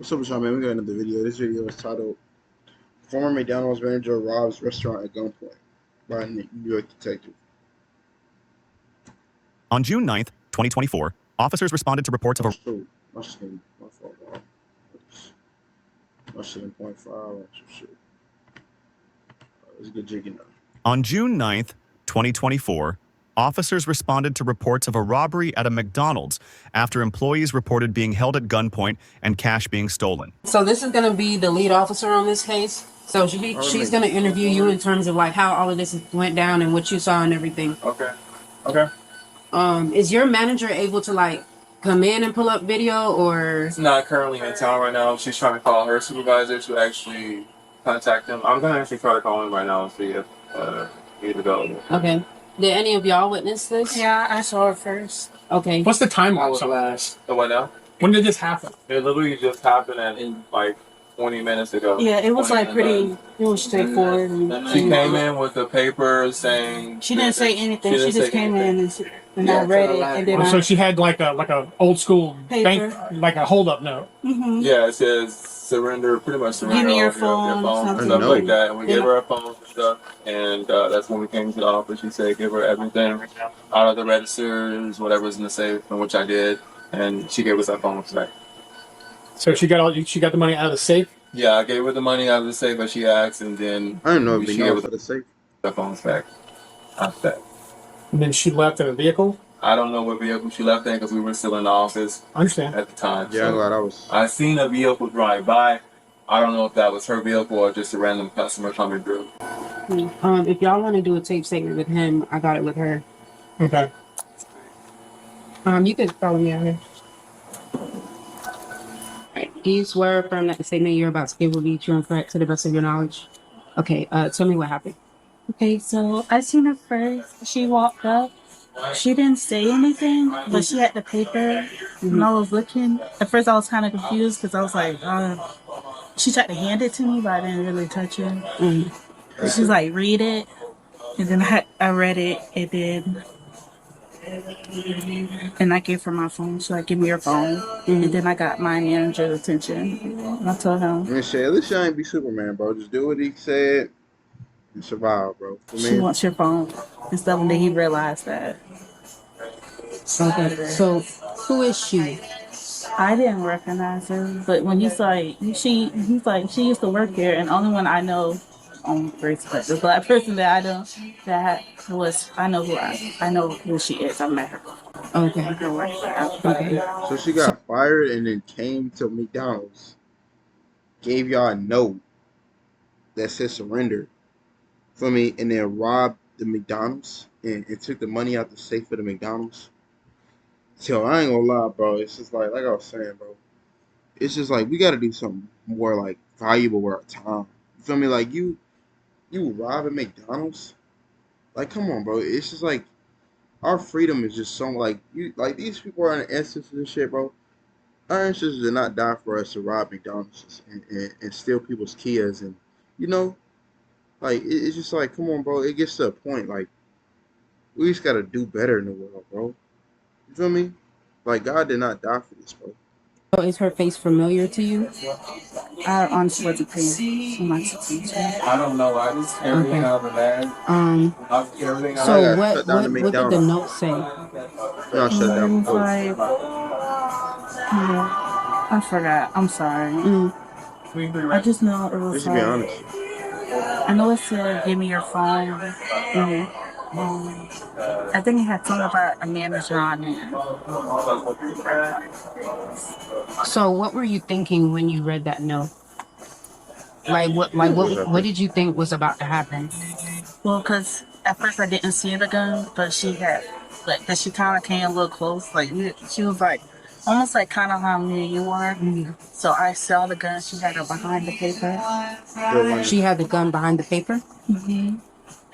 What's up, with y'all, man? We got another video. This video is titled Former McDonald's Manager Robs Restaurant at Gunpoint by a New York Detective. On June 9th, 2024, officers responded to reports of a... Oh, my shit, my fault, bro. My shit in .5 or some shit. Let's get jiggy now. On June 9th, 2024, officers responded to reports of a robbery at a McDonald's after employees reported being held at gunpoint and cash being stolen. So this is going to be the lead officer on this case. So she's going to interview you in terms of like how all of this went down and what you saw and everything. Okay. Is your manager able to like come in and pull up video, or? She's not currently in town right now. She's trying to call her supervisor to actually contact him. I'm going to actually try to call him right now and see if he's available. Okay. Did any of y'all witness this? Yeah, I saw it first. Okay. What's the timeline? The what now? When did this happen? It literally just happened at like 20 minutes ago. Yeah, it was like pretty. It was straightforward. She came in with the paper saying. She didn't say anything. She just came in and I read it, and then so she had like a old school Paper. bank, like a hold up note. Yeah, it says surrender, pretty much surrender. Give me your all phone, and something. stuff like that. And we gave her her phone and stuff. And that's when we came to the office. She said, give her everything out of the registers, whatever's in the safe, and which I did. And she gave us our phones back. So she got the money out of the safe. Yeah, I gave her the money out of the safe, but she asked, and then I didn't know if she they gave know us for the safe. the phones back after that. And then she left in a vehicle. I don't know what vehicle she left in because we were still in the office I understand. at the time. Yeah, I'm glad I was. I seen a vehicle drive by. I don't know if that was her vehicle or just a random customer coming through. If y'all want to do a tape statement with him, I got it with her. Okay. You can follow me out here. Do you swear or affirm that the statement you're about to give will be true and correct to the best of your knowledge? Okay, tell me what happened. Okay, so I seen her first. She walked up. She didn't say anything, but she had the paper. And I was looking. At first, I was kind of confused because I was like, she tried to hand it to me, but I didn't really touch it. She's like, read it. And then I read it. It did. And I gave her my phone. So I give me your phone. And then I got my manager's attention. And I told him. Man, shit, at least y'all ain't be Superman, bro. Just do what he said and survive, bro. For She me, wants your phone. And stuff, and then he realized that. Okay, so who is she? I didn't recognize her, but when he's like, he's like, she used to work here, and the only one I know on race, but the black person that I know that was, I know who she is. I met her. Okay. Okay. so she got fired and then came to McDonald's, gave y'all a note that said surrender for me, and then robbed the McDonald's and took the money out the safe for the McDonald's. So I ain't gonna lie, bro. It's just like I was saying, bro. It's just like we gotta do something more like valuable with our time. You feel me? Like you rob at McDonald's. Like, come on, bro. It's just like our freedom is just so like these people are in instances and shit, bro. Our ancestors did not die for us to rob McDonald's and steal people's Kias and like it's just like, come on, bro. It gets to a point like we just gotta do better in the world, bro. You feel me? Like, God did not die for this, bro. So is her face familiar to you? I honestly wasn't paying so much attention. I don't know. I just everything out of the bag. Everything out So of what shut down the did the McDonald's. note say? No, shut down. It was like, I forgot. I'm sorry. I just know it was Let's be like, honest. I know it said, give me your phone. I think it had something about a manager on it. So what were you thinking when you read that note? What did you think was about to happen? Well, because at first I didn't see the gun, but she had, like, cause she kind of came a little close. Like, she was like, almost like kind of how me and you were. So I saw the gun. She had it behind the paper. She had the gun behind the paper?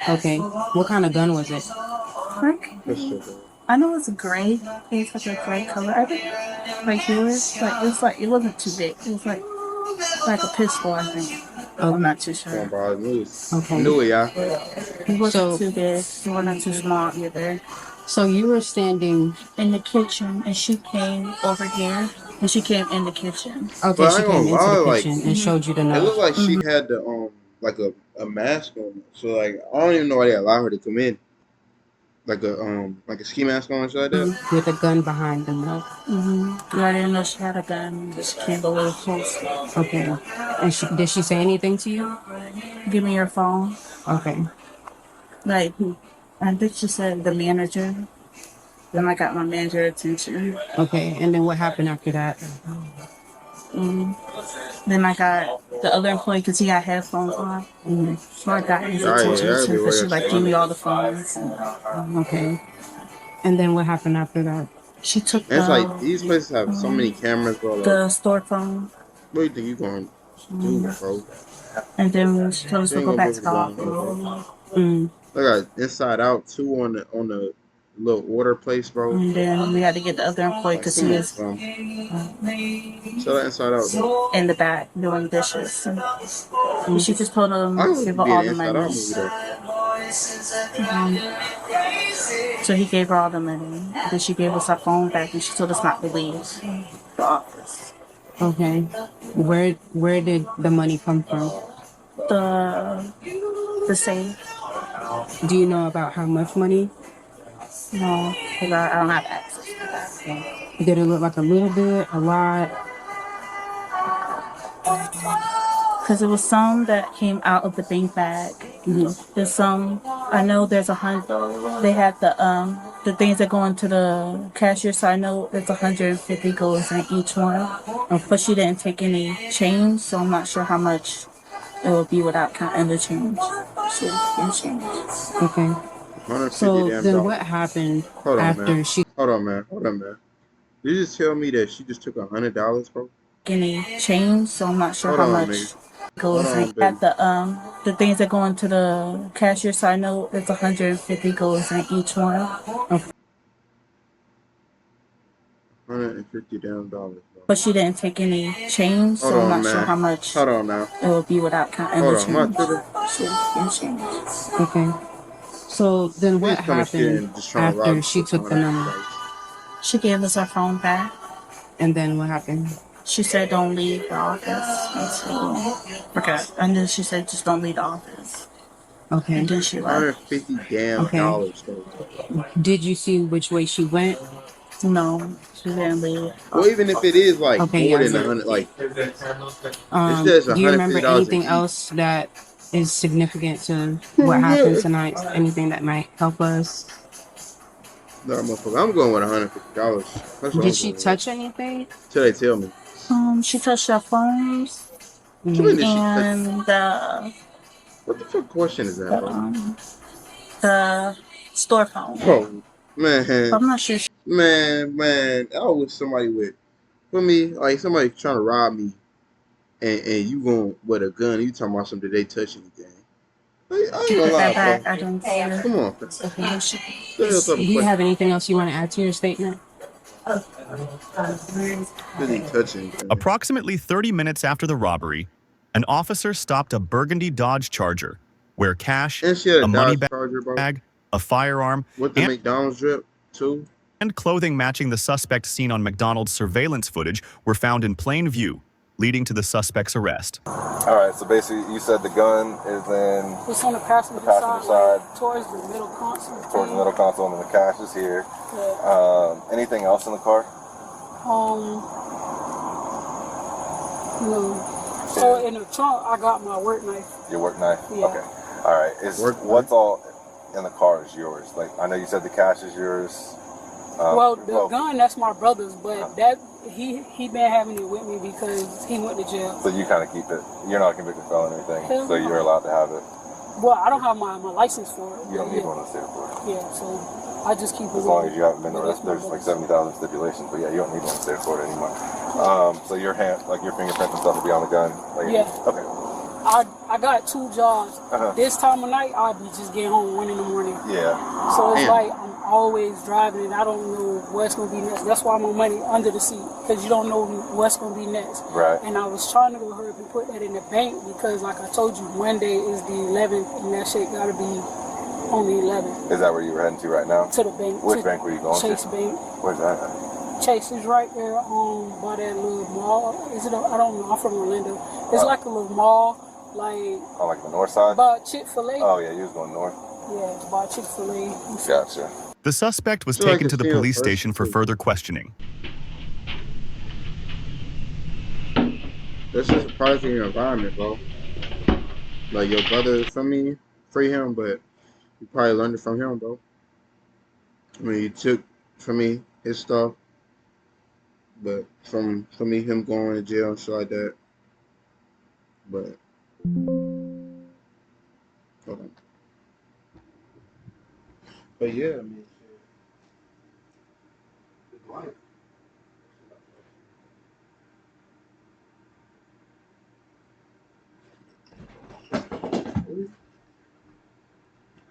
Okay. What kind of gun was it? Like, I know it's gray. It's like a gray color. I think like yours. Like it's like it wasn't too big. It was like a pistol, I think. Oh, I'm not too Come on, sure. bro. I knew it. Okay. Knew it, y'all. It wasn't too big. It wasn't too small either. So you were standing In the kitchen, and she came over here. And she came in the kitchen. Okay, But I she ain't came gonna into lie, the like kitchen and showed you the it looked note. like she had the like a mask on. So like I don't even know why they allow her to come in. Like a ski mask on and shit like that. With a gun behind the note. I didn't know she had a gun. She came a little closer. Okay. And did she say anything to you? Give me your phone. Okay. Like, I think she said the manager. Then I got my manager attention. Okay. And then what happened after that? Then I got the other employee because he had headphones on. So I got his Oh yeah, attention that'd be too because where she like gave me all the phones. Okay. And then what happened after that? She took And it's like these places have so many cameras, bro. Like, the store phone. what do you think you going to do, bro? And then she told us You to ain't go gonna be back able to to the go in there, bro. office. They got Inside Out 2 on the little order place, bro. And then we had to get the other employee Like, because he come on, was bro. Show that Inside Out, bro. in the back doing dishes. And she just told him I to would give her be all an the Inside money. Out movie though. So he gave her all the money. Then she gave us our phone back and she told us not to leave the office. Okay. Where did the money come from? The safe. Do you know about how much money? No, because I don't have access to that. Did it look like a little bit, a lot? Because it was some that came out of the bank bag. There's some. I know there's 100. They had the things that go into the cashier, so I know there's 150 goes in each one. But she didn't take any change, so I'm not sure how much it would be without counting the change. She didn't change. Okay. 150 So damn then dollars. what happened Hold on, after man. she Hold on, man. Did you just tell me that she just took $100, bro? Any change, so I'm not sure Hold how on, much nigga. goes Hold on, in baby. at the things that go into the cashier, so I know there's 150 goes in each one. $150 damn dollars, bro. But she didn't take any change, Hold so I'm on, not sure man. how much Hold on now. it would be without counting Hold the on, am I change. tripping? She didn't change. Okay. So then what Please come and shit happened and just trying to rob after me she for took the money? $150. She gave us our phone back. And then what happened? She said don't leave the office until okay. And then she said just don't leave the office. Okay. And then she left. $150 damn Okay. dollars, bro. Did you see which way she went? No, she didn't leave. Well, even if it is like Okay, more yeah. than 100, like it says Do you remember $150 anything in else that is significant to what happened tonight? Anything that might help us? No, motherfucker, I'm going with $150. That's what Did I'm she going touch with. anything? Till they tell me. She touched our phones What you mean did she touch? and What the fuck question is that, bro? the store phone. Bro, man, I'm not sure. man, I wish somebody would. For me, like somebody trying to rob me, and you going with a gun, you talking about something, did they touch anything? Like, I ain't She gonna put lie, that back. bro. I didn't see her. Come on, fam. Okay. The hell type Do of you have question? anything else you want to add to your statement? Did he touch anything? Approximately 30 minutes after the robbery, an officer stopped a burgundy Dodge Charger, where cash, And she had a a money Dodge Charger, bro, bag, a firearm, with the McDonald's drip too. and clothing matching the suspect seen on McDonald's surveillance footage were found in plain view, leading to the suspect's arrest. All right, so basically you said the gun is in It's on the passenger, side, towards the middle console. towards the middle console, and the cash is here. Yeah. Anything else in the car? No. So in the trunk, I got my work knife. Your work knife? Yeah. Okay. All right. What's all in the car is yours? Like, I know you said the cash is yours. Well, the gun, that's my brother's, but that he been having it with me because he went to jail. So you kind of keep it. You're not a convicted felon or anything, Hell so no. you're allowed to have it. Well, I don't have my license for it. You don't need one in the state of Florida. Yeah, so I just keep it. As long as you haven't been But that's arrested, my there's like brother's. 70,000 stipulations, but yeah, you don't need one in the state of Florida anymore. So your your fingerprints and stuff will be on the gun. Like, Yeah. Okay. I got 2 jobs. This time of night, I'll be just getting home 1 in the morning. Yeah. So it's Damn. like I'm always driving and I don't know what's going to be next. That's why my money under the seat, because you don't know what's going to be next. Right. And I was trying to go hurry up and put that in the bank because, like I told you, Monday is the 11th and that shit got to be on the 11th. Is that where you were heading to right now? To the bank. Which bank were you going Chase to? Bank. Where's that at? Chase is right there by that little mall. Is it? I don't know. I'm from Orlando. It's like a little mall, like. Oh, like the north side? By Chick-fil-A. Oh yeah, you was going north. Yeah, by Chick-fil-A. Gotcha. The suspect was So I taken can to the see him police first, station for too. further questioning. This is a surprising environment, bro. Like your brother, from me, free him, but you probably learned it from him, bro. I mean, you took from me his stuff, but from me him going to jail and shit like that. But hold on. But yeah, I mean, it's life.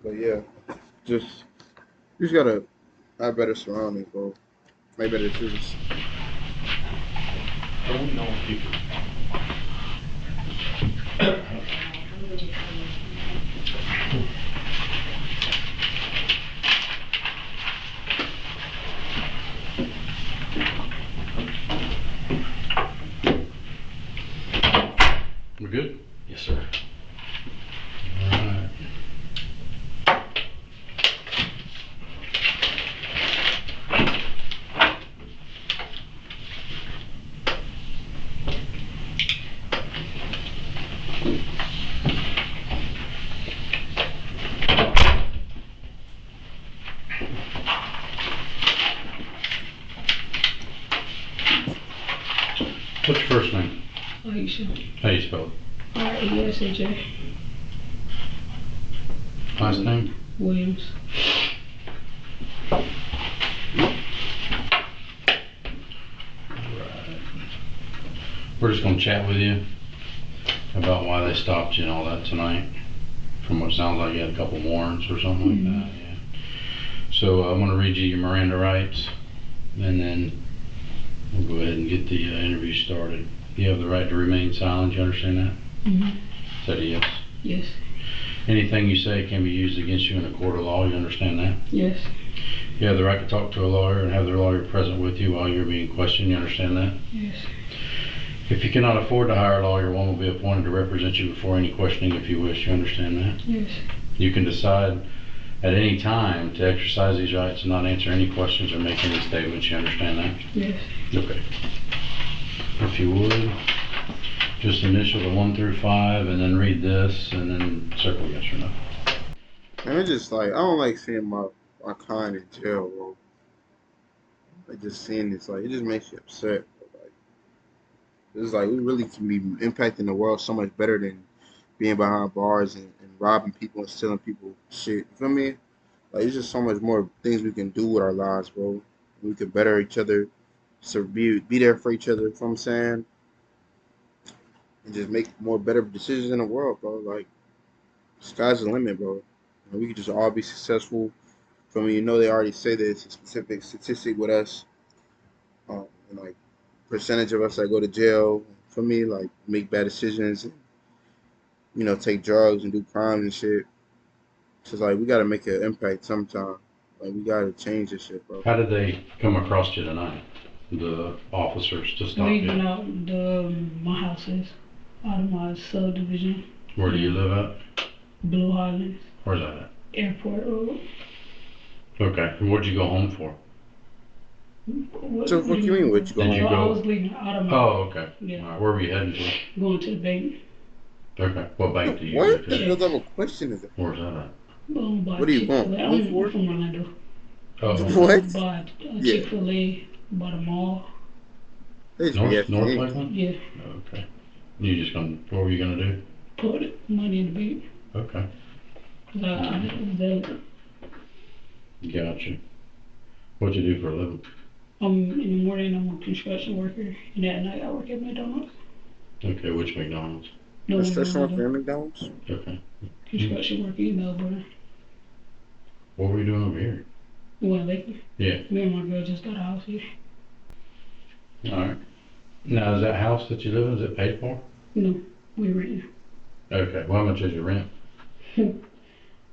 But yeah, just you just gotta have better surroundings, bro. Make better decisions. We're good? Yes, sir. All right. What's your first name? Aisha. How you spell it? R-E-S-H-A. Last name? Williams. We're just gonna chat with you about why they stopped you and all that tonight. From what sounds like you had a couple warrants or something like that, yeah. So I'm gonna read you your Miranda rights, and then we'll go ahead and get the interview started. You have the right to remain silent, you understand that? Mm-hmm. Is that a yes? Yes. Anything you say can be used against you in a court of law, you understand that? Yes. You have the right to talk to a lawyer and have the lawyer present with you while you're being questioned, you understand that? Yes. If you cannot afford to hire a lawyer, one will be appointed to represent you before any questioning if you wish, you understand that? Yes. You can decide at any time to exercise these rights and not answer any questions or make any statements, you understand that? Yes. Okay. If you would, just initial the 1 through 5 and then read this and then circle yes or no. And it's just like I don't like seeing my kind in jail, bro. Like just seeing this, like it just makes you upset. Like it's like we really can be impacting the world so much better than being behind bars and robbing people and stealing people shit. You feel me? Like it's just so much more things we can do with our lives, bro. We can better each other, so be there for each other. You know what I'm saying? And just make more better decisions in the world, bro. Like sky's the limit, bro. And we could just all be successful. For me, you know, they already say that it's a specific statistic with us. And like percentage of us that go to jail. For me, like make bad decisions, and, you know, take drugs and do crimes and shit. So it's like we gotta make an impact sometime. Like we gotta change this shit, bro. How did they come across you tonight? The officers to stop Leaving you? out my houses out of my subdivision. Where do you live at? Blue Highlands. Where's that at? Airport Road. Okay. And what'd you go home for? So what you mean? What you Did you going? I go? was leaving out of my. Oh, okay. Yeah. All right. Where were you heading to? Going to the bank. Okay. What bank do you go What? to? What type of question is it? Where's that at? What are you going? I'm from Orlando. Oh, What? By Yeah. Chick-fil-A, by the mall. They just be North asking anything. Lakeland? Yeah. Okay. You just gonna? What were you gonna do? Put money in the bank. Okay. 'Cause I Gotcha. What'd you do for a living? in the morning I'm a construction worker, and at night I work at McDonald's. Okay. Which McDonald's? No, Construction work no, for McDonald's? Okay. construction worker in Melbourne. What were you doing over here? Well, lately, Yeah. me and my girl just got a house here. All right. Now, is that house that you live in, is it paid for? No, we renting. Okay. Well, how much is your rent?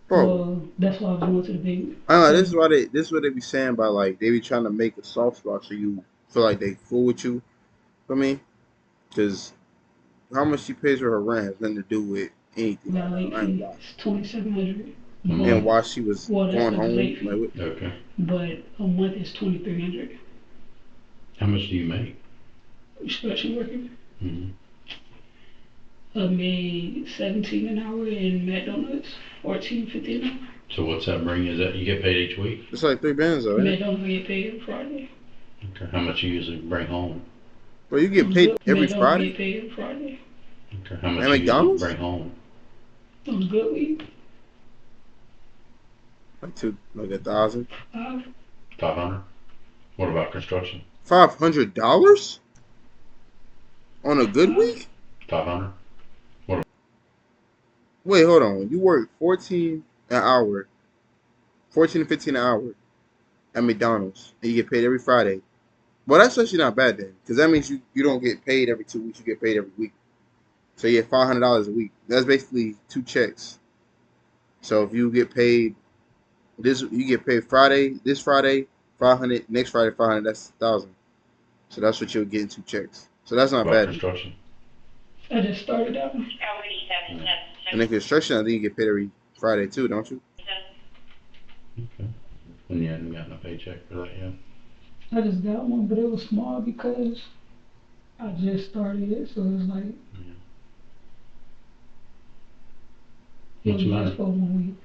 Bro, That's why I was going to the bank. I don't know, this is what they be saying by like they be trying to make a soft spot so you feel like they fool with you. For me, because how much she pays for her rent has nothing to do with anything. Got a late I ain't fee. gonna lie. It's 2,700. A And month. while she was Well, that's going with the home, late like fee. what? Okay. But a month is 2,300. How much do you make? Especially working. Mm-hmm. I made 17 an hour in Mcdonald's, 14.50 an hour. So what's that bring? Is that you get paid each week? It's like 3 bands though, ain't it? McDonald's get paid on Friday. Okay. How much you usually bring home? Bro, you get paid every McDonald's Friday get paid on Friday. Okay. How much at you usually McDonald's? bring home? On a good week, Like 1,000. 500. What about construction? $500 on a good 5. week? 500. Wait, hold on. You work 14 an hour, 14 to 15 an hour at McDonald's, and you get paid every Friday. Well, that's actually not bad then, because that means you don't get paid every 2 weeks. You get paid every week. So you get $500 a week. That's basically 2 checks. So if you get paid you get paid Friday, this Friday, 500, next Friday, 500. That's 1,000. So that's what you'll get in 2 checks. So that's not About bad. construction? I just started out. And in construction, I think you get paid every Friday too, don't you? Okay. And you hadn't gotten a paycheck for that yet? I just got one, but it was small because I just started it, so it's like it What's was the matter? just for 1 week.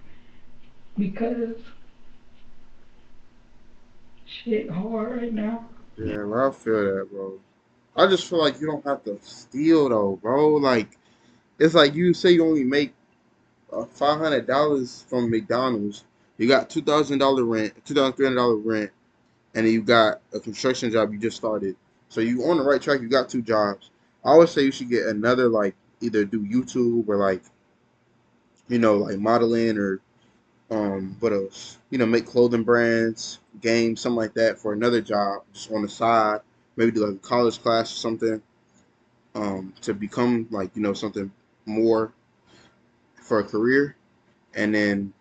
Because shit hard right now. Yeah, well, I feel that, bro. I just feel like you don't have to steal though, bro. Like it's like you say you only make $500 from McDonald's. You got $2,000 rent, $2,300 rent, and then you got a construction job you just started. So you on the right track. You got 2 jobs. I always say you should get another like either do YouTube or like like modeling or what else? Make clothing brands, games, something like that for another job just on the side. Maybe do like a college class or something to become like something more for a career, and then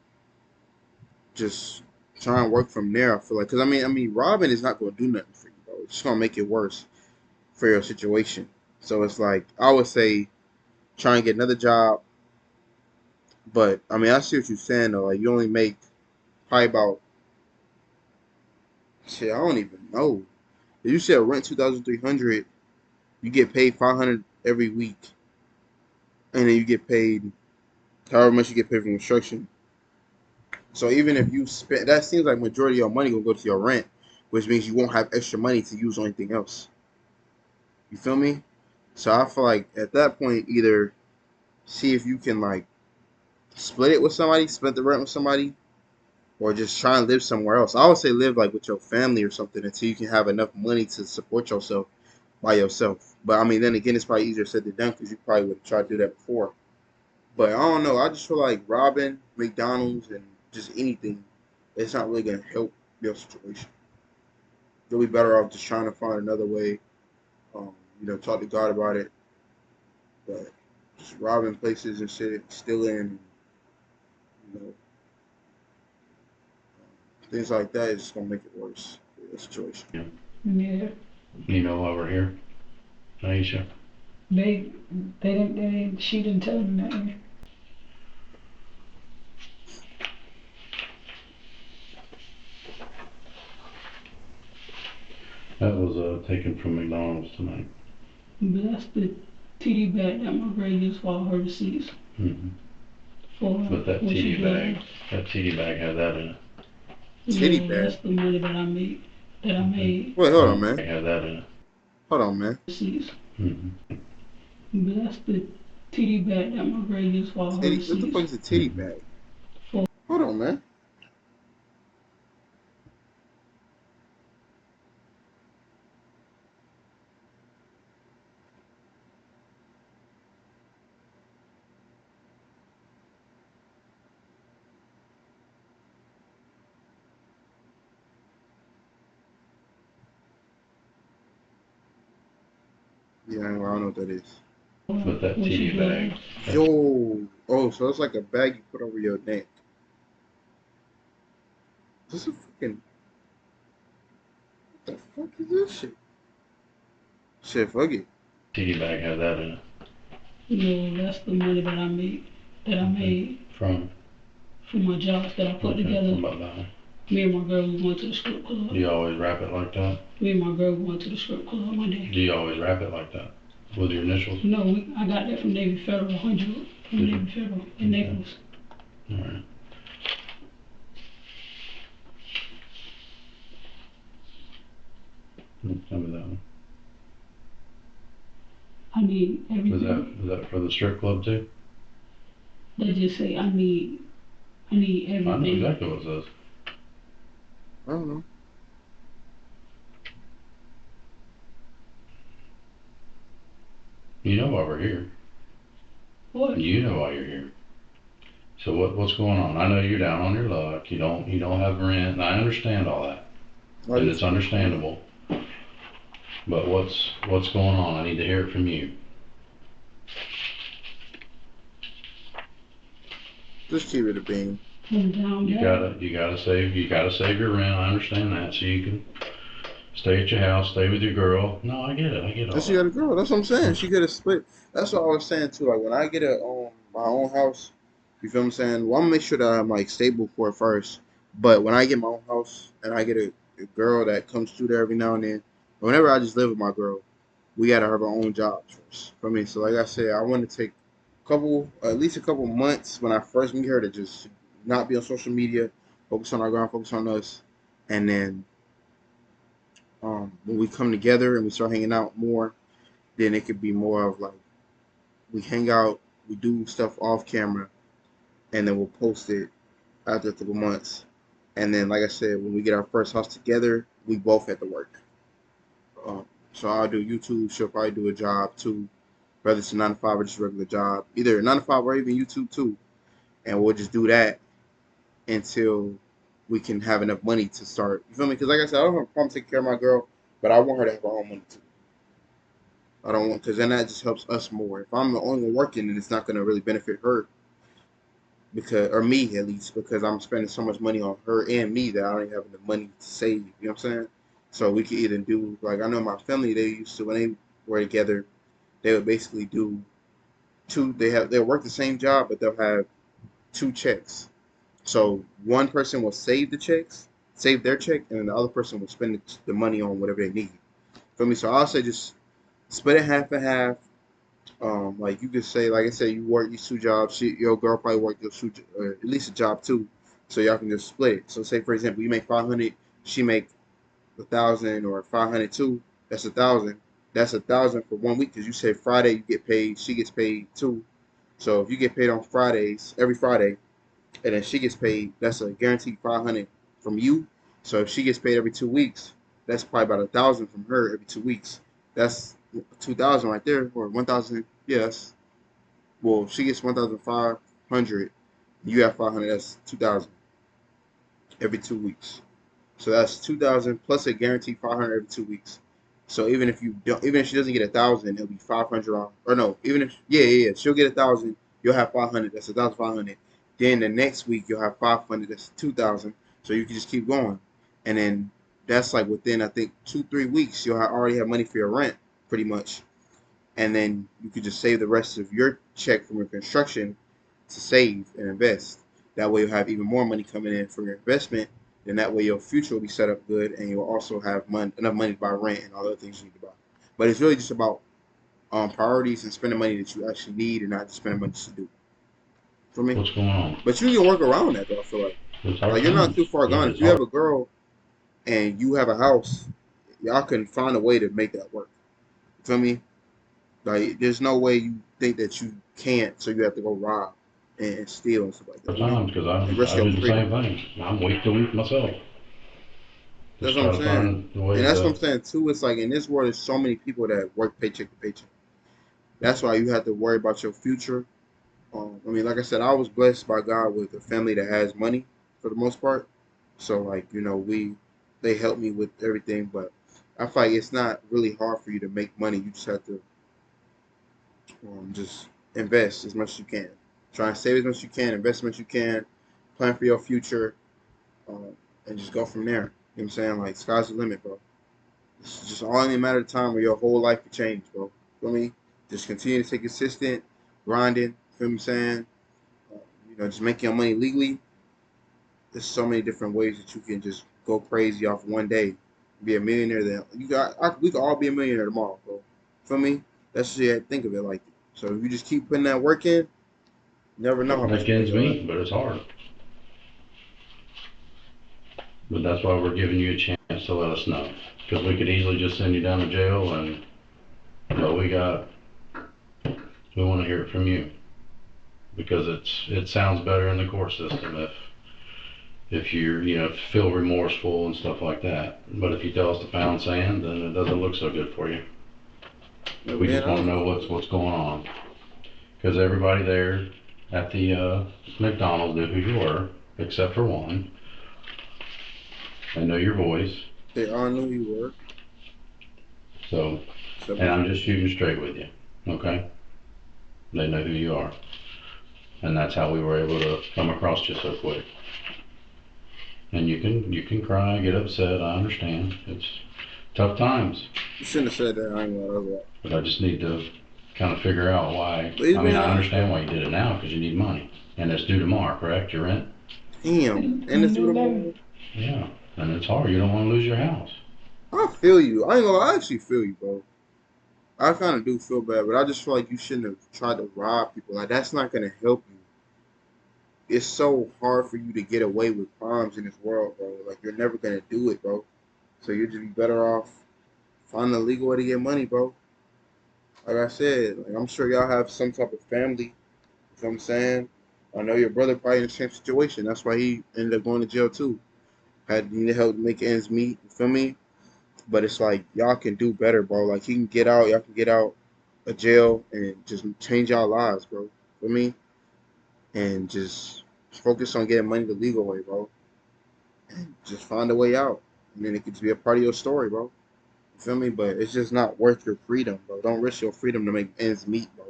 just try and work from there. I feel like because I mean, robbing is not going to do nothing for you, bro. It's just going to make it worse for your situation. So it's like I would say try and get another job. But I mean, I see what you're saying though. Like you only make probably about shit. I don't even know. If you said rent 2,300, you get paid 500 every week, and then you get paid however much you get paid from construction. So even if you spend, that seems like majority of your money will go to your rent, which means you won't have extra money to use on anything else. You feel me? So I feel like at that point, either see if you can like split it with somebody, split the rent with somebody, or just try and live somewhere else. I would say live like with your family or something until you can have enough money to support yourself by yourself. But I mean, then again, it's probably easier said than done because you probably would have tried to do that before. But I don't know. I just feel like robbing McDonald's and just anything, it's not really gonna help your situation. You'll be better off just trying to find another way. Talk to God about it. But just robbing places and shit, stealing, you know, things like that is just gonna make it worse for your situation. Yeah. You know why we're here, Aisha? They didn't she didn't tell me nothing. That was taken from McDonald's tonight. But that's the TD bag that my grade used for all her receipts. Mm-hmm. But that TD bag had that in it. Titty Yeah, bag. that's the money that I made. That I made. Wait, hold on, man. Had that in it. Hold on, man. Receipts. Mm-hmm. But that's the TD bag that my grade used for all her Titty. receipts. What the fuck is a titty bag? Hold on, man. Yeah, I don't know what that is. But that TD bag. Yo. Oh, so it's like a bag you put over your neck. This is fucking. What the fuck is this shit? Shit, fuck it. TD bag had that in it. No, that's the money that I made. That I made From from my jobs that I put together. What about that one? Me and my girl we went to the strip club. Do you always wrap it like that? Me and my girl went to the strip club one day. Do you always wrap it like that? With your initials? No, I got that from Navy Federal, 100 from Navy Federal in Naples. Alright. Tell me that one. I need everything. Was that for the strip club too? They just say I need everything. I know exactly what it says. I don't know. You know why we're here. What? You know why you're here. So what's going on? I know you're down on your luck. You don't have rent, and I understand all that. And it's understandable. But what's going on? I need to hear it from you. Just keep it a bean. You gotta save your rent. I understand that, so you can stay at your house, stay with your girl. No, I get it. All She got a girl. That's what I'm saying. She could have split. That's what I was saying too. Like when I get my own house, you feel what I'm saying? Well, I'm gonna make sure that I'm like stable for it first. But when I get my own house and I get a girl that comes through there every now and then, whenever I just live with my girl, we gotta have our own jobs first. For me, so like I said, I want to take at least a couple months when I first meet her to just not be on social media, focus on our girl, focus on us, and then when we come together and we start hanging out more, then it could be more of like we hang out, we do stuff off camera, and then we'll post it after a couple months. And then, like I said, when we get our first house together, we both have to work. So I'll do YouTube. She'll probably do a job too, whether it's a 9 to 5 or just a regular job, either a 9 to 5 or even YouTube too. And we'll just do that until we can have enough money to start. You feel me? Because like I said, I don't have a problem taking care of my girl, but I want her to have her own money too. I don't want, because then that just helps us more. If I'm the only one working, then it's not going to really benefit her, because, or me at least, because I'm spending so much money on her and me that I don't even have enough money to save. You know what I'm saying? So we could either do, like, I know my family, they used to, when they were together, they would basically do they'll work the same job, but they'll have two checks. So one person will save save their check, and then the other person will spend the money on whatever they need. For me, so I'll say just split it half and half. Like you could say, like I said, you work these two jobs. Your girl probably work those two, at least a job too. So y'all can just split it. So say for example, you make 500, she make 1,000, or 500 too. That's 1,000. That's 1,000 for 1 week, because you said Friday you get paid, she gets paid too. So if you get paid on Fridays, every Friday, and then she gets paid, that's a guaranteed 500 from you. So if she gets paid every 2 weeks, that's probably about 1,000 from her every 2 weeks. That's 2,000 right there, or 1,000. Yes. Well, she gets 1,500. You have 500. That's 2,000 every 2 weeks. So that's 2,000 plus a guaranteed 500 every 2 weeks. So even if she doesn't get 1,000, it'll be 500 on. Or no, even if she'll get 1,000. You'll have 500. That's 1,500. Then the next week you'll have 500. That's 2,000. So you can just keep going, and then that's like within, I think, 2-3 weeks you'll already have money for your rent, pretty much, and then you could just save the rest of your check from your construction to save and invest. That way you'll have even more money coming in from your investment. Then that way your future will be set up good, and you'll also have enough money to buy rent and all the other things you need to buy. But it's really just about priorities and spending money that you actually need, and not just spending money to do. For me. What's going on? But you can work around that though. I feel like you're not too far gone. If you have a girl and you have a house, y'all can find a way to make that work. You feel me? Like, there's no way you think that you can't, so you have to go rob and steal and stuff like that. Times, because I do the same thing. I'm week to week myself. That's what I'm saying. And that's what I'm saying too. It's like in this world, there's so many people that work paycheck to paycheck. That's why you have to worry about your future. I mean, like I said, I was blessed by God with a family that has money for the most part. So, like, they help me with everything. But I feel like it's not really hard for you to make money. You just have to just invest as much as you can. Try and save as much as you can, invest as much as you can, plan for your future, and just go from there. You know what I'm saying? Like, sky's the limit, bro. It's just only a matter of time where your whole life could change, bro. Feel me? Just continue to stay consistent, grinding. Feel me saying? Just making your money legally. There's so many different ways that you can just go crazy off one day, be a millionaire. Then we could all be a millionaire tomorrow, bro. Feel me? That's just how I think of it like. So if you just keep putting that work in, you never know how much Make money ends you'll have. meet, but it's hard. But that's why we're giving you a chance to let us know. Because we could easily just send you down to jail and, but we want to hear it from you. Because it sounds better in the court system if you're, feel remorseful and stuff like that. But if you tell us to pound sand, then it doesn't look so good for you. We Man, just want to know what's going on. Because everybody there at the McDonald's knew who you were, except for one. They know your voice. they all knew you were. So, and I'm just shooting straight with you, okay? They know who you are. And that's how we were able to come across you so quick. And you can cry, get upset, I understand. It's tough times. You shouldn't have said that. I ain't gonna lie. But I just need to kind of figure out why. But he's I mean, been I honest, understand bro. why you did it now, because you need money. And it's due tomorrow, correct? Your rent? Damn. And it's what Yeah. And it's hard. You don't want to lose your house. I feel you. I ain't gonna lie, I actually feel you, bro. I kind of do feel bad, but I just feel like you shouldn't have tried to rob people. Like, that's not gonna help you. It's so hard for you to get away with crimes in this world, bro. Like, you're never gonna do it, bro. So you'd just be better off finding a legal way to get money, bro. Like I said, like, I'm sure y'all have some type of family. You know what I'm saying? I know your brother probably in the same situation. That's why he ended up going to jail too. Had need help to make ends meet. You feel me? But it's like y'all can do better, bro. Like he can get out, y'all can get out of jail and just change y'all lives, bro. For me, and just focus on getting money the legal way, bro. And just find a way out, and then it could just be a part of your story, bro. You feel me? But it's just not worth your freedom, bro. Don't risk your freedom to make ends meet, bro.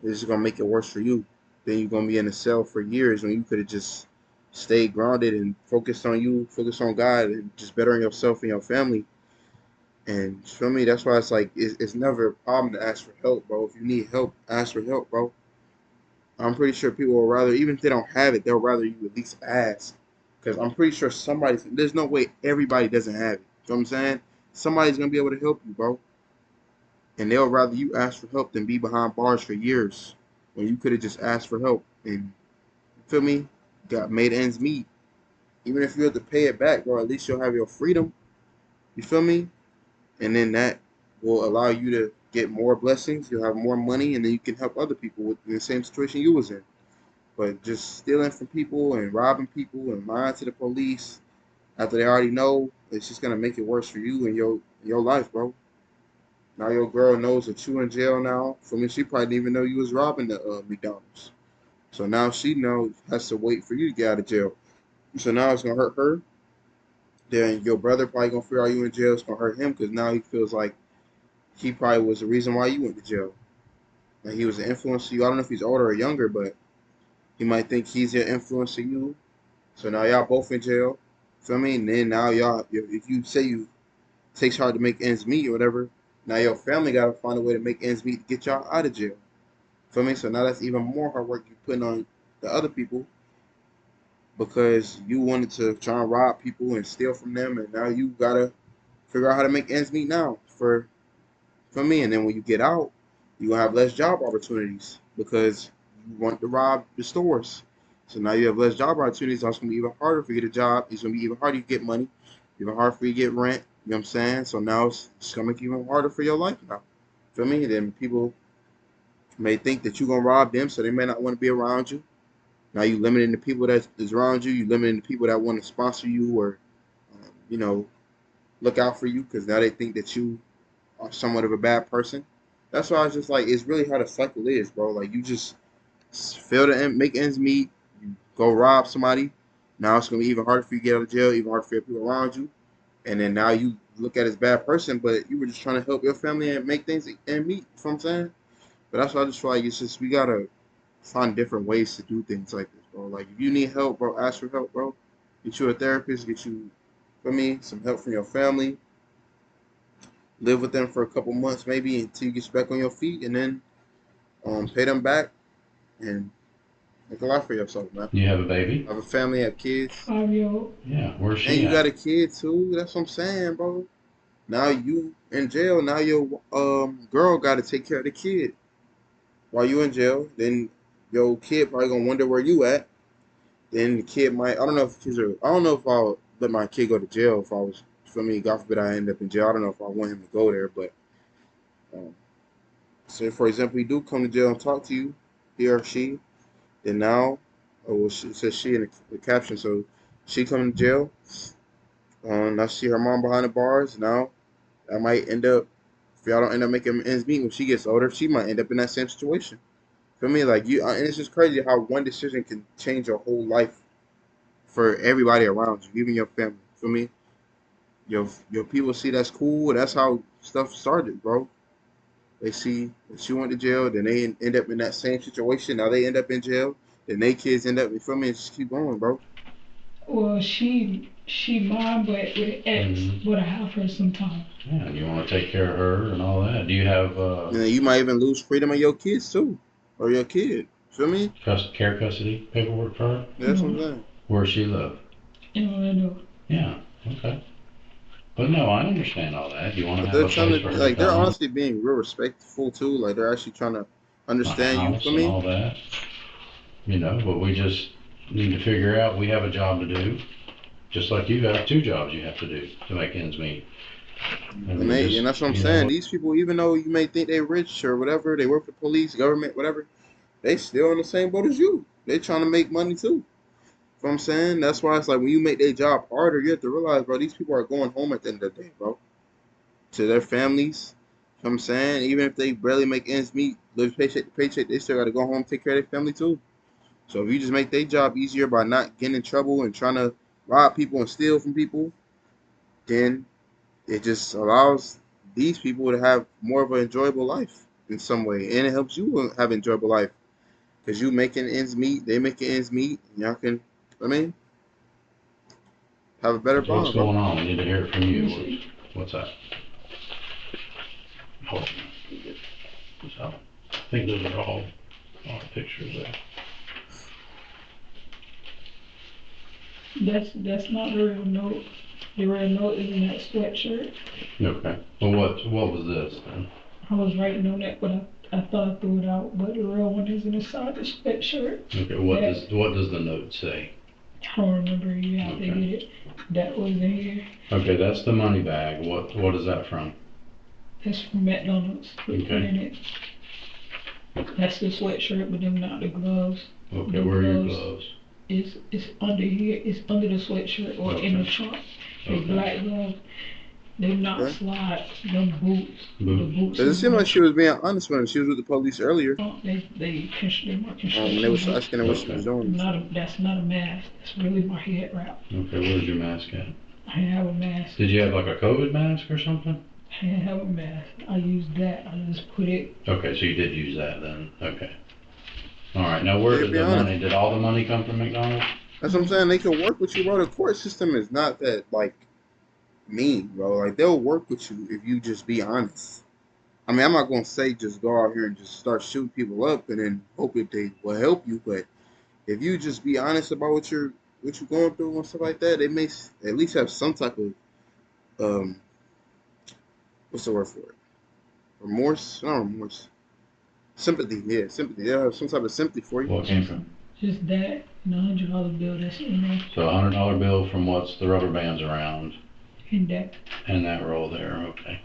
It's just gonna make it worse for you. Then you're gonna be in a cell for years when you could have just stayed grounded and focused on you, focused on God, and just bettering yourself and your family. And for me, that's why it's like it's never a problem to ask for help, bro. If you need help, ask for help, bro. I'm pretty sure people will rather, even if they don't have it, they'll rather you at least ask. Because I'm pretty sure there's no way everybody doesn't have it. You know what I'm saying? Somebody's going to be able to help you, bro. And they'll rather you ask for help than be behind bars for years when you could have just asked for help and, you feel me, got made ends meet. Even if you have to pay it back, bro, at least you'll have your freedom. You feel me? And then that will allow you to get more blessings. You'll have more money, and then you can help other people with the same situation you was in. But just stealing from people and robbing people and lying to the police after they already know, it's just gonna make it worse for you and your life, bro. Now your girl knows that you in jail now. For me, she probably didn't even know you was robbing the McDonald's. So now she knows has to wait for you to get out of jail. So now it's gonna hurt her. Then your brother probably gonna figure out you in jail. It's gonna hurt him because now he feels like he probably was the reason why you went to jail. Like he was an influence to you. I don't know if he's older or younger, but he might think he's an influence to you. So now y'all both in jail. Feel me? And then now y'all, if you say you takes hard to make ends meet or whatever, now your family gotta find a way to make ends meet to get y'all out of jail. Feel me? So now that's even more hard work you putting on the other people because you wanted to try and rob people and steal from them, and now you gotta figure out how to make ends meet now for me. And then when you get out, you're gonna have less job opportunities because you want to rob the stores. So now you have less job opportunities. So it's gonna be even harder for you to get a job. It's gonna be even harder to get money, even harder for you to get rent. You know what I'm saying? So now it's gonna make it even harder for your life now. Feel me? Then people may think that you're gonna rob them, so they may not want to be around you. Now you limiting the people that's around you. You limiting the people that want to sponsor you or you know look out for you because now they think that you are somewhat of a bad person. That's why I was just like, it's really how the cycle is, bro. Like you just fail to make ends meet, you go rob somebody. Now it's gonna be even harder for you to get out of jail, even harder for people around you. And then now you look at as a bad person, but you were just trying to help your family and make things and meet. You know what I'm saying? But that's why I just feel like it's just we gotta find different ways to do things like this, bro. Like if you need help, bro, ask for help, bro. get you a therapist, get you, for me, some help from your family. Live with them for a couple months maybe until you get back on your feet, and then pay them back and make a life for yourself, man. You have a baby? Have a family, have kids. 5-year-old. Yeah. Where's And she you got at? a kid too. That's what I'm saying, bro. Now you in jail. Now your girl got to take care of the kid while you in jail. Then your kid probably gonna wonder where you at. Then the kid might. I don't know if kids are. I don't know if I'll let my kid go to jail if I was. For me, God forbid I end up in jail. I don't know if I want him to go there, but um, say for example, he do come to jail and talk to you, he or she. Then now, well, it says she in the caption. So she come to jail. Now she her mom behind the bars. Now that might end up, if y'all don't end up making ends meet when she gets older, she might end up in that same situation. For me, like you, and it's just crazy how one decision can change your whole life for everybody around you, even your family. For me, your people see that's cool. That's how stuff started, bro. They see that she went to jail, then they end up in that same situation. Now they end up in jail, then they kids end up. You feel me? Just keep going, bro. Well, she mine, but with an ex, but I have her sometime. Yeah, you want to take care of her and all that. Do you have And then you might even lose freedom of your kids too, or your kid. Feel me? care custody paperwork for her? That's what I'm saying. Where she live? In Orlando. Yeah, okay. But no, I understand all that. You want to But have they're a trying place to for her to like they're come, honestly being real respectful too. Like they're actually trying to a understand you. house For and me, all that. You know, but we just need to figure out we have a job to do. Just like you have 2 jobs you have to do to make ends meet. And we and that's what I'm you saying. know, These people, even though you may think they're rich or whatever, they work for the police, government, whatever, they still in the same boat as you. They trying to make money too. You know what I'm saying? That's why it's like when you make their job harder, you have to realize, bro, these people are going home at the end of the day, bro. To their families. You know what I'm saying? Even if they barely make ends meet, live paycheck to paycheck, they still gotta go home and take care of their family too. So if you just make their job easier by not getting in trouble and trying to rob people and steal from people, then it just allows these people to have more of an enjoyable life in some way, and it helps you have an enjoyable life because you making ends meet, they making ends meet, and y'all can, I mean, have a better what's bond, bro. going on? We need to hear it from you. What's that? Hold on. So, I think those are all pictures there. That's not the real note. The real note is in that sweatshirt. Okay. Well, what was this then? I was writing on that, but I thought I threw it out. But the real one is inside the sweatshirt. Okay. What does the note say? I don't remember how they did it. That was in here. Okay, that's the money bag. What is that from? That's from McDonald's. They put Okay. in it. That's the sweatshirt, but them not the gloves. Okay, The where are your gloves gloves? It's under here. It's under the sweatshirt or in the Okay. trunk. They Okay. black gloves. They not Okay. slides. Them boots. The Boots. boots. Does it is seem in like the she was being honest when she was with the police earlier? trunk. They more When they was construction. asking her what she was doing. That's not a mask. That's really my head wrap. Okay, where's your mask at? I didn't have a mask. Did you have like a COVID mask or something? I didn't have a mask. I used that. I just put it. Okay, so you did use that then. Okay. All right. Now, where Yeah, did be the honest. money? Did all the money come from McDonald's? That's what I'm saying. They can work with you, bro. The court system is not that like mean, bro. Like they'll work with you if you just be honest. I mean, I'm not gonna say just go out here and just start shooting people up and then hope that they will help you, but if you just be honest about what you're going through and stuff like that, they may at least have some type of um what's the word for it? Remorse? Not remorse. Sympathy. Yeah, sympathy. They'll have some type of sympathy for you. What came from? Just that and $100 bill that's in there. So $100 bill from what's the rubber bands around And that. and that roll there. Okay.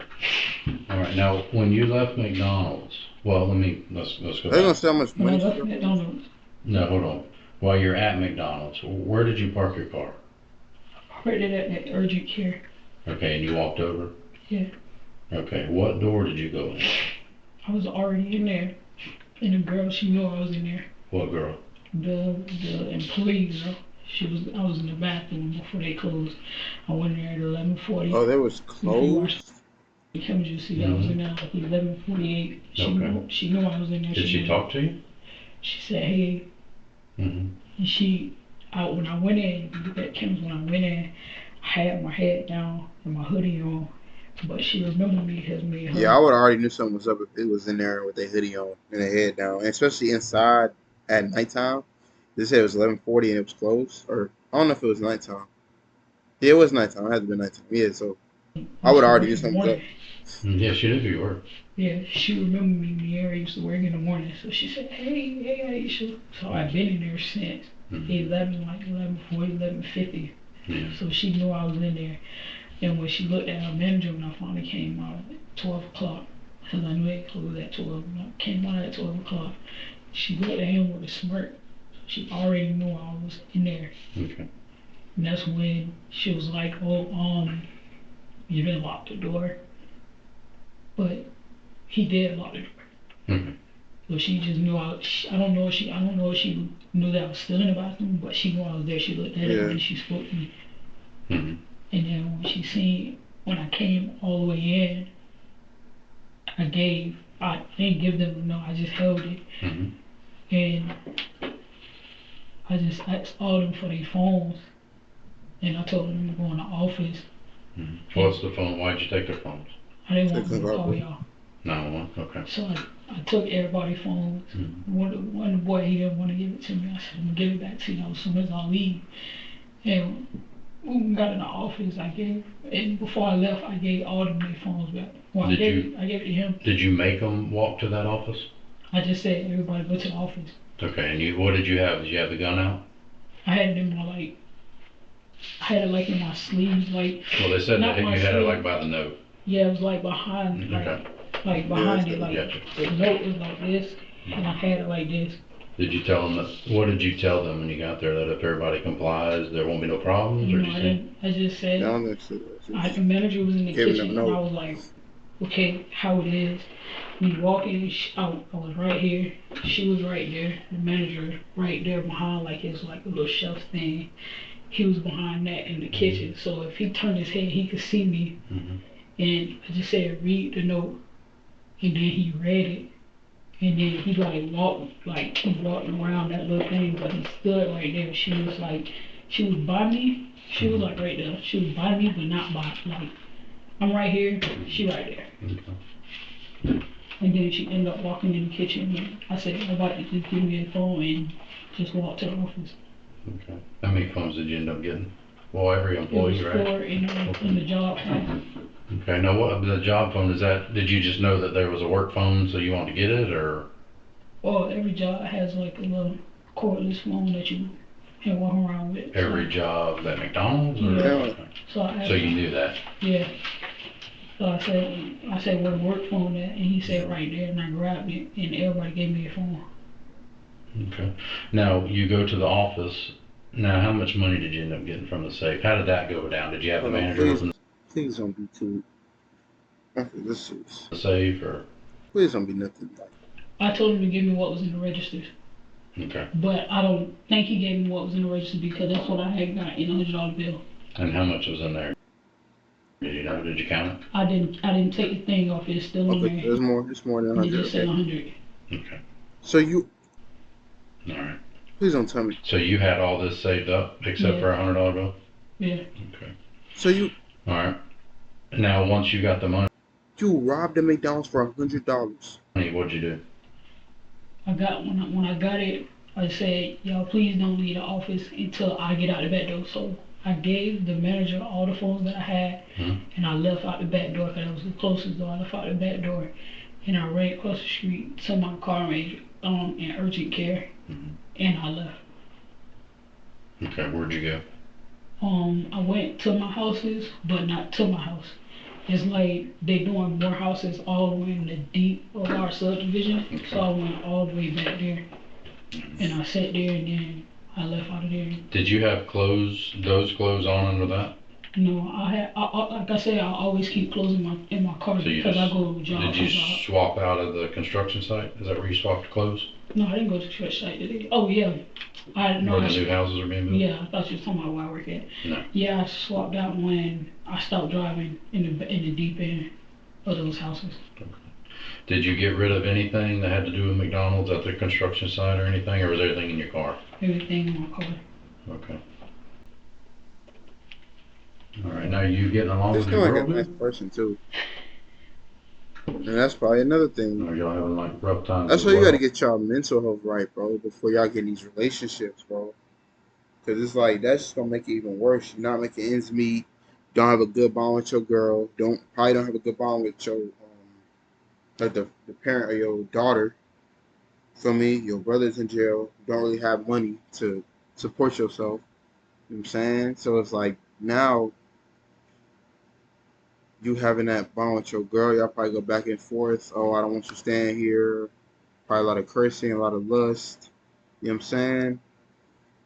All right. Now, when you left McDonald's, well, let's go They're gonna back. see how much When I money. left McDonald's, No, hold on. While you're at McDonald's, where did you park your car? I parked it at that urgent care. Okay, and you walked over? Yeah. Okay, what door did you go in? I was already in there. And the girl, she knew I was in there. What girl? The employee girl. I was in the bathroom before they closed. I went there at 11:40. Oh, they was closed. The cameras you see, I was in there like 11:48. Okay. She knew I was in there. Did she talk to you? She said, hey. Mm-hmm. And when I went in, to get that chemist, when I went in, I had my head down and my hoodie on, but she remembered me because me and Yeah, I her. would already knew something was up if it was in there with their hoodie on and their head down, and especially inside at nighttime. They said it was 11:40 and it was closed, or I don't know if it was nighttime. Yeah, it was nighttime. It had to be nighttime. Yeah, so I Used would to already work knew in the something was morning. up. Yeah, she knew who you were. Yeah, she remembered me. Miera used to work in the morning, so she said, "Hey, Aisha." So I've been in there since 11, like 11:40, 11:50. Yeah. So she knew I was in there. And when she looked at her manager when I finally came out at 12 o'clock, because I knew they closed at 12, and I came out at 12 o'clock, she looked at him with a smirk. She already knew I was in there. Okay. And that's when she was like, "Oh, you didn't lock the door." But he did lock the door. Mhm. So she just knew I don't know if she knew that I was still in the bathroom, but she knew I was there. She looked at it Yeah. and then she spoke to me. Mhm. And then when I came all the way in, I didn't give them no, I just held it. Mhm. And I just asked all them for their phones. And I told them to go in the office. Mhm. What's the phone? Why'd you take their phones? I didn't They want them couldn't to go call up. y'all. 911. Okay. So I took everybody's phones. Mhm. One boy, he didn't want to give it to me. I said, "I'm going to give it back to y'all as soon as I leave." And when we got in the office, and before I left, I gave all of them their phones back. Well, I gave it to him. Did you make them walk to that office? I just said, "Everybody go to the office." Okay. And what did you have? Did you have the gun out? I had it in I had it like in my sleeve, like, Well, they said not that my you had it sleeve. like by the note. Yeah, it was like behind, Okay. like behind it, like Gotcha. the note was like this, and I had it like this. Did you tell them what did you tell them when you got there? That if everybody complies, there won't be no problems, or No, did you I say? didn't. I just I said, don't think so. the manager was in the Gave them kitchen, no and I note. was like, "Okay, how it is." We walk in, I was right here, she was right there, the manager right there behind like his like a little shelf thing. He was behind that in the kitchen, so if he turned his head, he could see me. Mhm. And I just said, "Read the note," and then he read it, and then he he walked around that little thing, but he stood right there. She was by me. She was like right there. She was by me, but not by like I'm right here. She right there. Okay. And then she ended up walking in the kitchen. And I said, "Everybody, just give me a phone and just walk to the office." Okay. How many phones did you end up getting? Well, every It was employee, right? 4 in the job phone. Okay. Now, what the job phone is that? Did you just know that there was a work phone, so you wanted to get it, or? Well, every job has like a little cordless phone that you can walk around with. Every job at McDonald's, or? Yeah. Okay. So I asked So you him, knew that. yeah. So I said, "Where the work phone at?" And he said, "Right there." And I grabbed it, and everybody gave me a phone. Okay. Now you go to the office. Now, how much money did you end up getting from the safe? How did that go down? Did you have the Hold on, manager open please don't be too. Okay, this is. the safe, or? Please don't be nothing like. I told him to give me what was in the registers, Okay. but I don't think he gave me what was in the register because that's what I had got in $100 bill. And how much was in there? Did you know? Did you count I didn't take the thing off. It's still in Okay, there. there's more. It's more than And it 100. just said Okay. 100. it? Okay. So you. All right. Please don't tell me. So you had all this saved up except Yeah. for $100 bill? Yeah. Okay. So you All right. Now, once you got the money, robbed the McDonald's for $100. what'd you do? When I got it, I said, "Y'all please don't leave the office until I get out the back door." So I gave the manager all the phones that I had, and I left out the back door because it was the closest door. I left out the back door, and I ran across the street to my car in urgent care, and I left. Okay. Where'd you go? I went to my houses, but not to my house. It's like they doing more houses all the way in the deep of our subdivision, so I went all the way back there, and I sat there, and then I left out of there. Did you have those clothes on under that? No, like I said, I always keep clothes in my car So you because I just- go to job. Did you swap out of the construction site? Is that where you swapped clothes? No, I didn't go to church site today. Oh yeah, Where the new houses are being built? yeah. I thought you was talking about where I work at. No. Yeah, I swapped out when I stopped driving in the deep end of those houses. Did you get rid of anything that had to do with McDonald's at the construction site or anything, or was everything in your car? Everything in my car. Okay. All right. Now you getting along She with your seems like girl a nice good? person too, and that's probably another thing. Or y'all having like rough times That's as why you got to well? get y'all mental health right, bro, before y'all get in these relationships, bro. Because it's like that's just gonna make it even worse. You're not making ends meet. Don't have a good bond with your girl. Don't have a good bond with your like the parent of your daughter. For me, your brother's in jail. Don't really have money to support yourself. You know what I'm saying? So it's like now you having that bond with your girl, y'all probably go back and forth. Oh, I don't want you staying here. Probably a lot of cursing, a lot of lust. You know what I'm saying?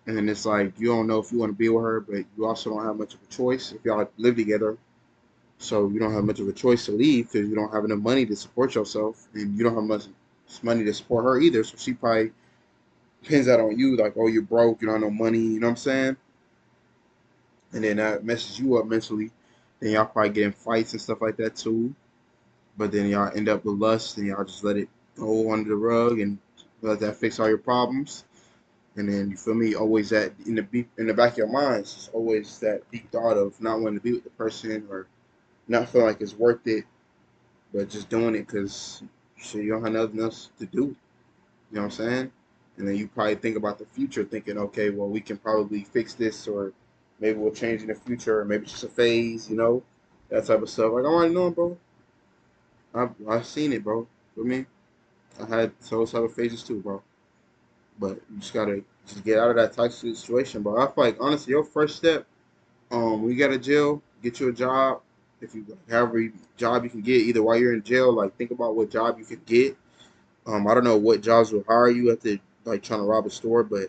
And then it's like you don't know if you want to be with her, but you also don't have much of a choice if y'all live together. So you don't have much of a choice to leave because you don't have enough money to support yourself, and you don't have much money to support her either. So she probably pins that on you, like, oh, you're broke, you don't have no money. You know what I'm saying? And then that messes you up mentally. Then y'all probably get in fights and stuff like that too. But then y'all end up with lust, and y'all just let it go under the rug and let that fix all your problems. And then you feel me? Always that in the back of your mind, it's just always that deep thought of not wanting to be with the person or not feeling like it's worth it, but just doing it because shit, you don't have nothing else to do. You know what I'm saying? And then you probably think about the future, thinking, okay, well, we can probably fix this, or maybe we'll change in the future, or maybe it's just a phase, that type of stuff. Like I already know, bro. I've seen it, bro. For me, I had those type of phases too, bro. But you just gotta just get out of that toxic situation, bro. I feel like honestly, your first step, when you get out of jail, get you a job. If you have every job you can get, either while you're in jail, like think about what job you could get. I don't know what jobs will hire you after like trying to rob a store, but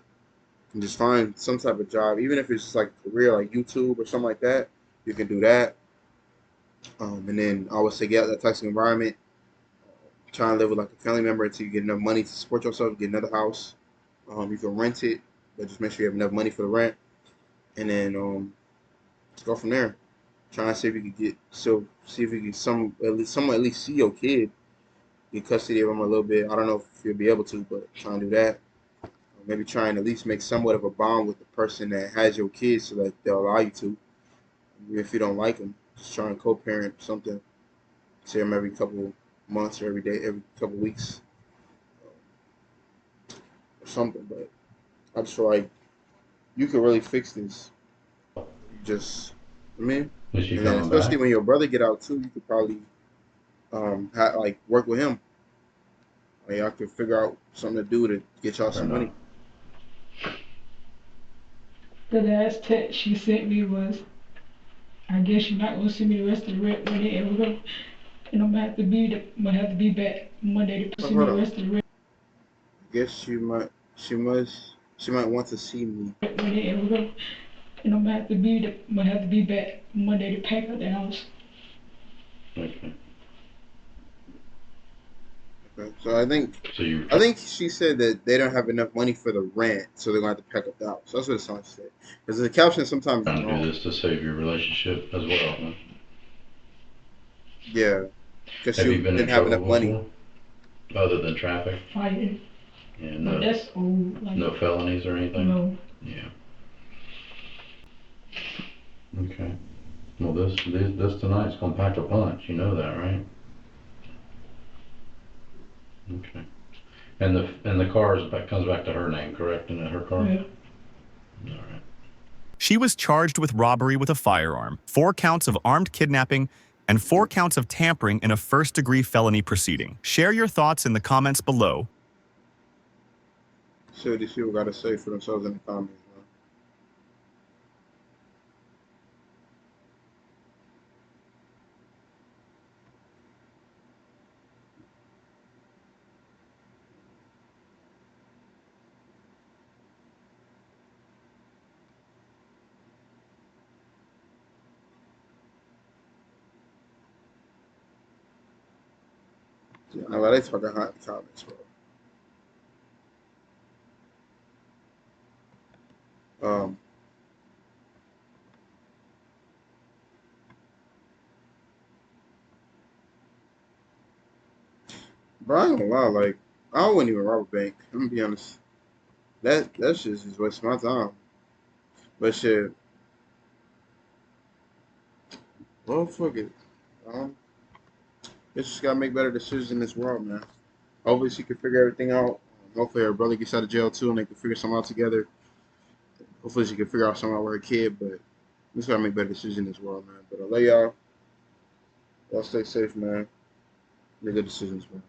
just find some type of job, even if it's just like a career like YouTube or something like that. You can do that. And then I would say get out of that toxic environment. Try and live with like a family member until you get enough money to support yourself, get another house. You can rent it, but just make sure you have enough money for the rent, and then go from there. Try and see if you can see if you can someone at least see your kid, get custody of him a little bit. I don't know if you'll be able to, but try and do that. Maybe try and at least make somewhat of a bond with the person that has your kids, so that they'll allow you to. Even if you don't like them, just try and co-parent something. See them every couple months or every day, every couple weeks, or something. But I just feel like you could really fix this. You just, I mean, Is she and then coming especially back? when your brother get out too, you could probably like work with him. Like y'all could figure out something to do to get y'all Or some no? money. The last text she sent me was, I guess you're not gonna send me the rest of the rent when it ever go. And I'm gonna have to be back Monday to Oh, send me hold the on. rest of the rent I guess she might want to see me. when it ever go. And I'm gonna have to be back Monday to pack up the house. Okay. Okay. So So you, I think she said that they don't have enough money for the rent, so they're gonna have to pack up the house. That's what it sounds like. Because the caption sometimes is trying to do wrong. this to save your relationship as well, huh? Yeah, because she Have you been in didn't have enough trouble money. before? Other than traffic? Fighting. Yeah, But no, that's old. Like, no felonies or anything? no. Yeah. Okay. Well, this tonight's gonna pack a punch. You know that, right? Okay. And the comes back to her name, correct? Isn't it her car? Yeah. All right. She was charged with robbery with a firearm, 4 counts of armed kidnapping, and 4 counts of tampering in a first-degree felony proceeding. Share your thoughts in the comments below. See what these people got to say for themselves in the comments, man. Yeah, I like they talking hot in the comments, bro. Um, but I ain't gonna lie, like I wouldn't even rob a bank. I'm gonna be honest. That shit just waste my time. But shit, well, fuck it. Um, Bitch just gotta make better decisions in this world, man. Hopefully she can figure everything out. Hopefully her brother gets out of jail too, and they can figure something out together. Hopefully she can figure out something out with her kid, but we just gotta make better decisions in this world, man. But I love y'all. Y'all stay safe, man. Make good decisions, man.